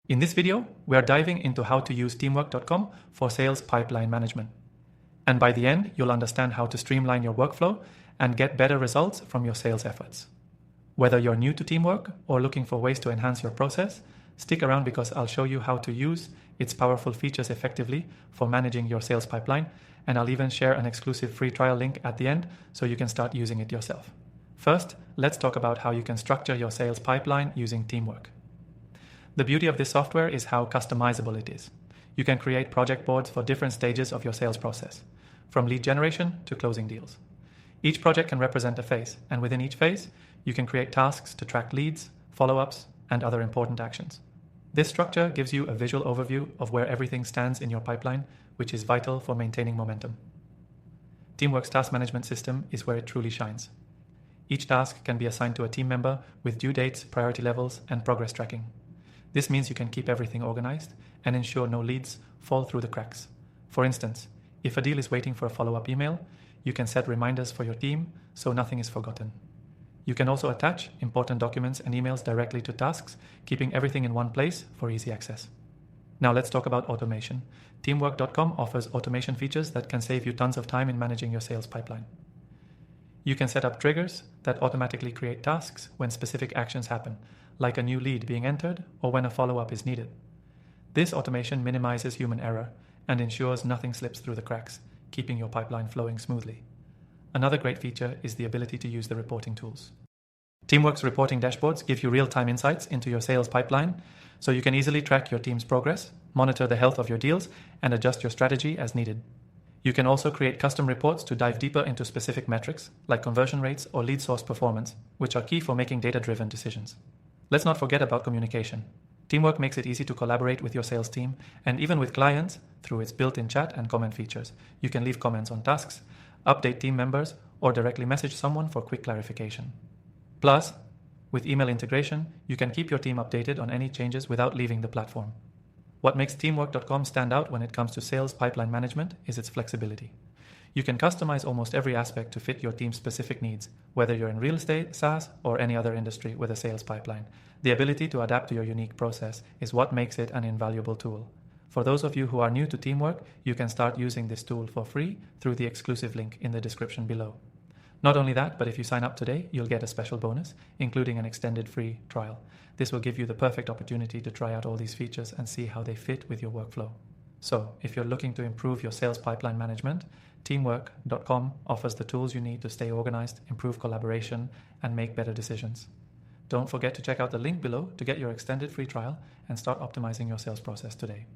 In this video, we are diving into how to use Teamwork.com for sales pipeline management. And by the end, you'll understand how to streamline your workflow and get better results from your sales efforts. Whether you're new to Teamwork or looking for ways to enhance your process, stick around because I'll show you how to use its powerful features effectively for managing your sales pipeline, and I'll even share an exclusive free trial link at the end so you can start using it yourself. First, let's talk about how you can structure your sales pipeline using Teamwork. The beauty of this software is how customizable it is. You can create project boards for different stages of your sales process, from lead generation to closing deals. Each project can represent a phase, and within each phase, you can create tasks to track leads, follow-ups, and other important actions. This structure gives you a visual overview of where everything stands in your pipeline, which is vital for maintaining momentum. Teamwork's task management system is where it truly shines. Each task can be assigned to a team member with due dates, priority levels, and progress tracking. This means you can keep everything organized and ensure no leads fall through the cracks. For instance, if a deal is waiting for a follow-up email, you can set reminders for your team so nothing is forgotten. You can also attach important documents and emails directly to tasks, keeping everything in one place for easy access. Now let's talk about automation. Teamwork.com offers automation features that can save you tons of time in managing your sales pipeline. You can set up triggers that automatically create tasks when specific actions happen, like a new lead being entered or when a follow-up is needed. This automation minimizes human error and ensures nothing slips through the cracks, keeping your pipeline flowing smoothly. Another great feature is the ability to use the reporting tools. Teamwork's reporting dashboards give you real-time insights into your sales pipeline, so you can easily track your team's progress, monitor the health of your deals, and adjust your strategy as needed. You can also create custom reports to dive deeper into specific metrics, like conversion rates or lead source performance, which are key for making data-driven decisions. Let's not forget about communication. Teamwork makes it easy to collaborate with your sales team, and even with clients, through its built-in chat and comment features. You can leave comments on tasks, update team members, or directly message someone for quick clarification. Plus, with email integration, you can keep your team updated on any changes without leaving the platform. What makes Teamwork.com stand out when it comes to sales pipeline management is its flexibility. You can customize almost every aspect to fit your team's specific needs, whether you're in real estate, SaaS, or any other industry with a sales pipeline. The ability to adapt to your unique process is what makes it an invaluable tool. For those of you who are new to Teamwork, you can start using this tool for free through the exclusive link in the description below. Not only that, but if you sign up today, you'll get a special bonus, including an extended free trial. This will give you the perfect opportunity to try out all these features and see how they fit with your workflow. So, if you're looking to improve your sales pipeline management, Teamwork.com offers the tools you need to stay organized, improve collaboration, and make better decisions. Don't forget to check out the link below to get your extended free trial and start optimizing your sales process today.